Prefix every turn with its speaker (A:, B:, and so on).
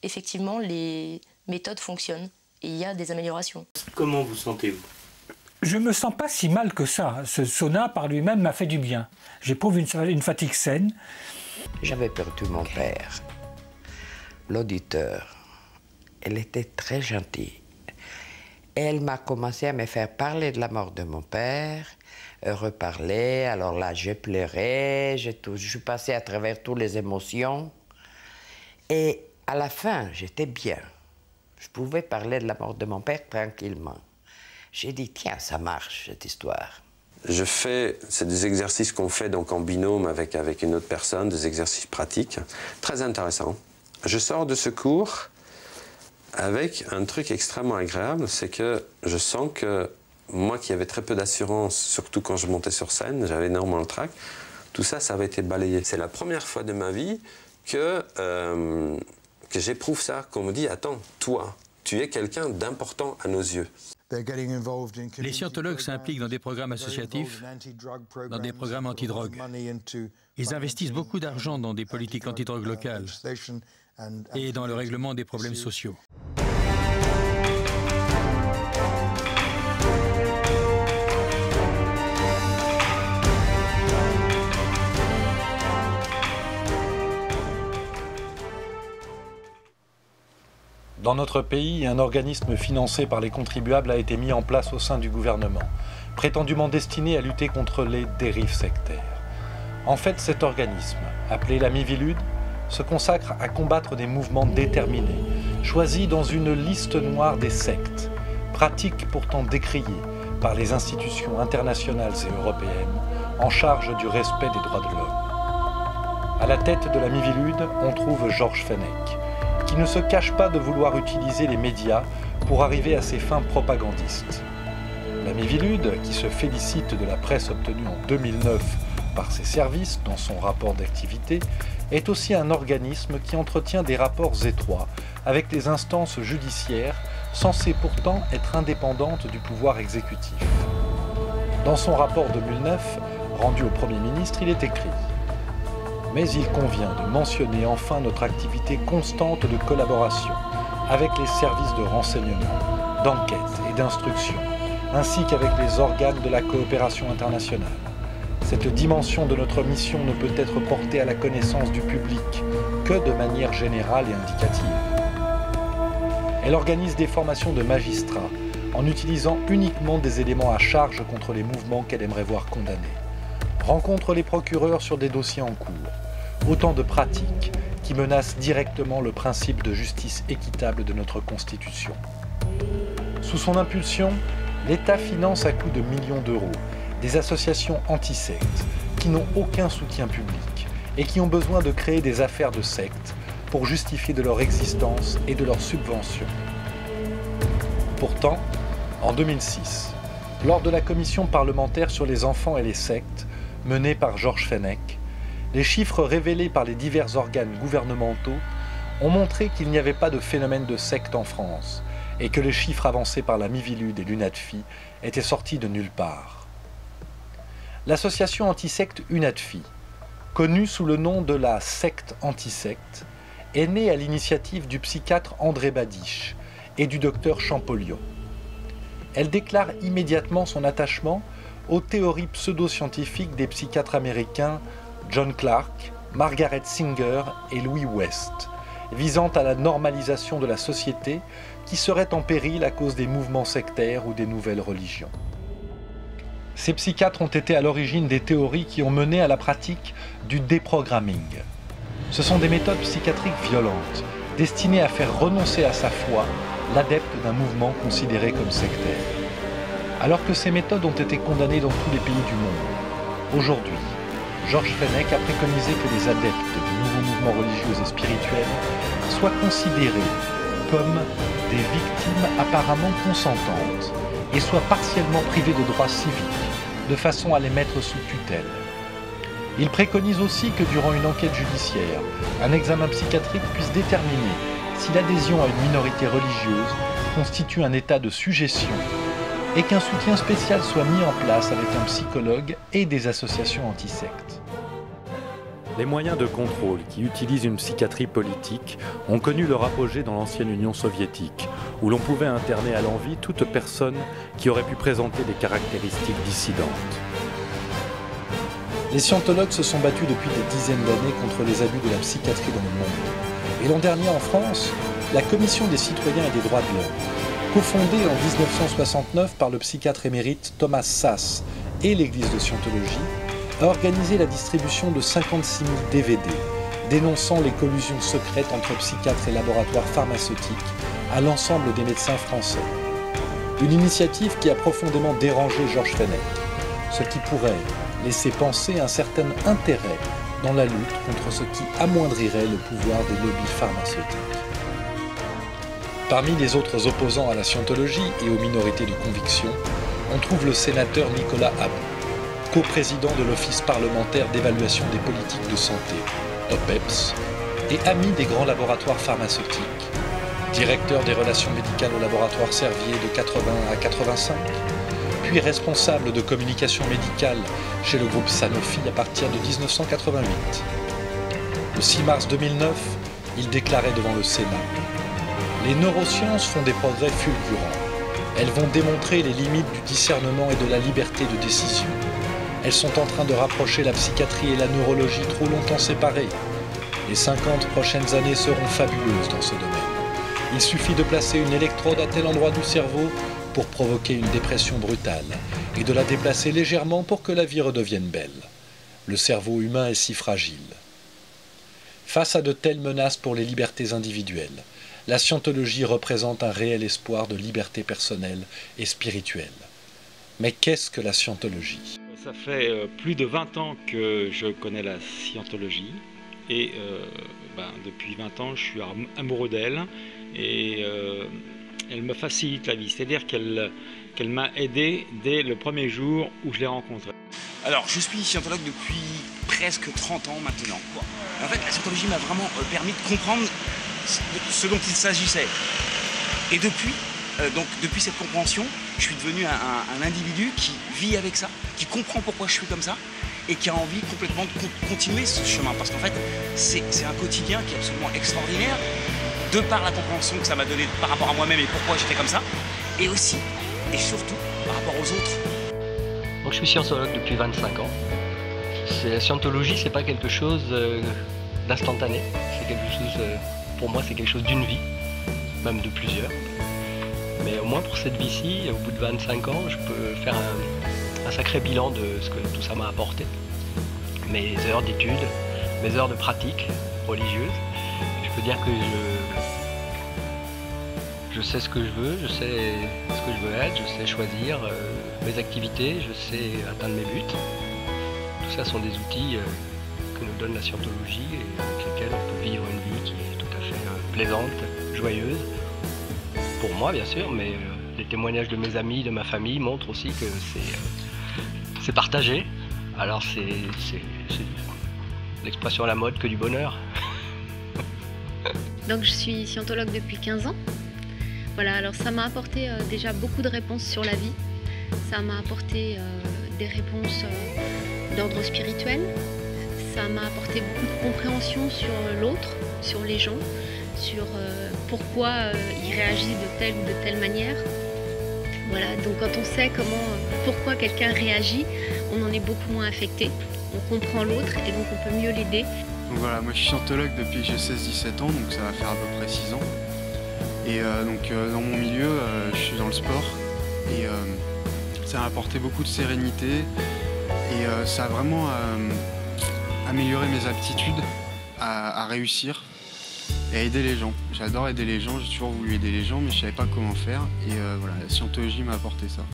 A: effectivement, les méthodes fonctionnent et il y a des améliorations.
B: Comment vous sentez-vous?
C: Je ne me sens pas si mal que ça. Ce sauna par lui-même m'a fait du bien. J'éprouve une fatigue saine.
D: J'avais perdu mon père, l'auditeur. Elle était très gentille. Elle m'a commencé à me faire parler de la mort de mon père, reparler. Alors là, je pleurais, je suis passée à travers toutes les émotions. Et à la fin, j'étais bien. Je pouvais parler de la mort de mon père tranquillement. J'ai dit, tiens, ça marche, cette histoire.
E: C'est des exercices qu'on fait donc en binôme avec une autre personne, des exercices pratiques, très intéressants. Je sors de ce cours avec un truc extrêmement agréable, c'est que je sens que moi qui avais très peu d'assurance, surtout quand je montais sur scène, j'avais énormément le trac, tout ça, ça avait été balayé. C'est la première fois de ma vie que j'éprouve ça, qu'on me dit, attends, toi, tu es quelqu'un d'important à nos yeux.
F: Les scientologues s'impliquent dans des programmes associatifs, dans des programmes anti-drogue. Ils investissent beaucoup d'argent dans des politiques anti-drogue locales et dans le règlement des problèmes sociaux.
G: Dans notre pays, un organisme financé par les contribuables a été mis en place au sein du gouvernement, prétendument destiné à lutter contre les dérives sectaires. En fait, cet organisme, appelé la Miviludes, se consacre à combattre des mouvements déterminés, choisis dans une liste noire des sectes, pratique pourtant décriée par les institutions internationales et européennes en charge du respect des droits de l'homme. À la tête de la Miviludes, on trouve Georges Fenech, qui ne se cache pas de vouloir utiliser les médias pour arriver à ses fins propagandistes. La Miviludes, qui se félicite de la presse obtenue en 2009 par ses services dans son rapport d'activité, est aussi un organisme qui entretient des rapports étroits avec les instances judiciaires, censées pourtant être indépendantes du pouvoir exécutif. Dans son rapport 2009, rendu au Premier ministre, il est écrit: mais il convient de mentionner enfin notre activité constante de collaboration avec les services de renseignement, d'enquête et d'instruction, ainsi qu'avec les organes de la coopération internationale. Cette dimension de notre mission ne peut être portée à la connaissance du public que de manière générale et indicative. Elle organise des formations de magistrats en utilisant uniquement des éléments à charge contre les mouvements qu'elle aimerait voir condamnés. Rencontre les procureurs sur des dossiers en cours. Autant de pratiques qui menacent directement le principe de justice équitable de notre Constitution. Sous son impulsion, l'État finance à coups de millions d'euros des associations anti-sectes qui n'ont aucun soutien public et qui ont besoin de créer des affaires de sectes pour justifier de leur existence et de leur subvention. Pourtant, en 2006, lors de la commission parlementaire sur les enfants et les sectes, menée par Georges Fenech, les chiffres révélés par les divers organes gouvernementaux ont montré qu'il n'y avait pas de phénomène de secte en France et que les chiffres avancés par la Miviludes et l'UNADFI étaient sortis de nulle part. L'association anti-secte UNADFI, connue sous le nom de la secte anti-secte, est née à l'initiative du psychiatre André Badiche et du docteur Champollion. Elle déclare immédiatement son attachement aux théories pseudo-scientifiques des psychiatres américains John Clark, Margaret Singer et Louis West, visant à la normalisation de la société qui serait en péril à cause des mouvements sectaires ou des nouvelles religions. Ces psychiatres ont été à l'origine des théories qui ont mené à la pratique du déprogramming. Ce sont des méthodes psychiatriques violentes, destinées à faire renoncer à sa foi l'adepte d'un mouvement considéré comme sectaire. Alors que ces méthodes ont été condamnées dans tous les pays du monde, aujourd'hui, Georges Fenech a préconisé que les adeptes de nouveaux mouvements religieux et spirituels soient considérés comme des victimes apparemment consentantes et soient partiellement privés de droits civiques, de façon à les mettre sous tutelle. Il préconise aussi que durant une enquête judiciaire, un examen psychiatrique puisse déterminer si l'adhésion à une minorité religieuse constitue un état de sujétion et qu'un soutien spécial soit mis en place avec un psychologue et des associations anti-sectes. Les moyens de contrôle qui utilisent une psychiatrie politique ont connu leur apogée dans l'ancienne Union soviétique, où l'on pouvait interner à l'envi toute personne qui aurait pu présenter des caractéristiques dissidentes. Les scientologues se sont battus depuis des dizaines d'années contre les abus de la psychiatrie dans le monde. Et l'an dernier en France, la Commission des citoyens et des droits de l'homme, cofondée en 1969 par le psychiatre émérite Thomas Szasz et l'Église de Scientologie, a organisé la distribution de 56 000 DVD, dénonçant les collusions secrètes entre psychiatres et laboratoires pharmaceutiques à l'ensemble des médecins français. Une initiative qui a profondément dérangé Georges Fenech, ce qui pourrait laisser penser un certain intérêt dans la lutte contre ce qui amoindrirait le pouvoir des lobbies pharmaceutiques. Parmi les autres opposants à la scientologie et aux minorités de conviction, on trouve le sénateur Nicolas Habou, co-président de l'Office parlementaire d'évaluation des politiques de santé, OPEPS, et ami des grands laboratoires pharmaceutiques, directeur des relations médicales au laboratoire Servier de 80 à 85, puis responsable de communication médicale chez le groupe Sanofi à partir de 1988. Le 6 mars 2009, il déclarait devant le Sénat « Les neurosciences font des progrès fulgurants. Elles vont démontrer les limites du discernement et de la liberté de décision. Elles sont en train de rapprocher la psychiatrie et la neurologie trop longtemps séparées. Les 50 prochaines années seront fabuleuses dans ce domaine. Il suffit de placer une électrode à tel endroit du cerveau pour provoquer une dépression brutale et de la déplacer légèrement pour que la vie redevienne belle. Le cerveau humain est si fragile. » Face à de telles menaces pour les libertés individuelles, la scientologie représente un réel espoir de liberté personnelle et spirituelle. Mais qu'est-ce que la scientologie ?
B: Ça fait plus de 20 ans que je connais la scientologie et depuis 20 ans je suis amoureux d'elle et elle me facilite la vie, c'est-à-dire qu'elle m'a aidé dès le premier jour où je l'ai rencontrée.
H: Alors je suis scientologue depuis presque 30 ans maintenant. En fait la scientologie m'a vraiment permis de comprendre ce dont il s'agissait. Et depuis cette compréhension, je suis devenu un individu qui vit avec ça, qui comprend pourquoi je suis comme ça et qui a envie complètement de continuer ce chemin. Parce qu'en fait, c'est un quotidien qui est absolument extraordinaire, de par la compréhension que ça m'a donné par rapport à moi-même et pourquoi j'étais comme ça, et aussi, et surtout, par rapport aux autres.
I: Donc, je suis scientologue depuis 25 ans. La scientologie, c'est pas quelque chose d'instantané. C'est quelque chose, pour moi, c'est quelque chose d'une vie, même de plusieurs. Mais au moins pour cette vie-ci, au bout de 25 ans, je peux faire un sacré bilan de ce que tout ça m'a apporté. Mes heures d'études, mes heures de pratique religieuse. Je peux dire que je sais ce que je veux, je sais ce que je veux être, je sais choisir mes activités, je sais atteindre mes buts. Tout ça sont des outils que nous donne la scientologie et avec lesquels on peut vivre une vie qui est tout à fait plaisante, joyeuse. Pour moi bien sûr, mais les témoignages de mes amis, de ma famille montrent aussi que c'est partagé. Alors c'est l'expression à la mode que du bonheur.
J: Donc je suis scientologue depuis 15 ans. Voilà, alors ça m'a apporté déjà beaucoup de réponses sur la vie. Ça m'a apporté des réponses d'ordre spirituel. Ça m'a apporté beaucoup de compréhension sur l'autre, sur les gens, sur pourquoi ils réagissent de telle ou de telle manière. Voilà, donc quand on sait pourquoi quelqu'un réagit, on en est beaucoup moins affecté, on comprend l'autre et donc on peut mieux l'aider.
K: Donc voilà, moi je suis scientologue depuis que j'ai 16-17 ans, donc ça va faire à peu près 6 ans. Et dans mon milieu, je suis dans le sport et ça m'a apporté beaucoup de sérénité et ça a vraiment amélioré mes aptitudes à réussir et à aider les gens. J'adore aider les gens, j'ai toujours voulu aider les gens mais je ne savais pas comment faire et voilà, la scientologie m'a apporté ça.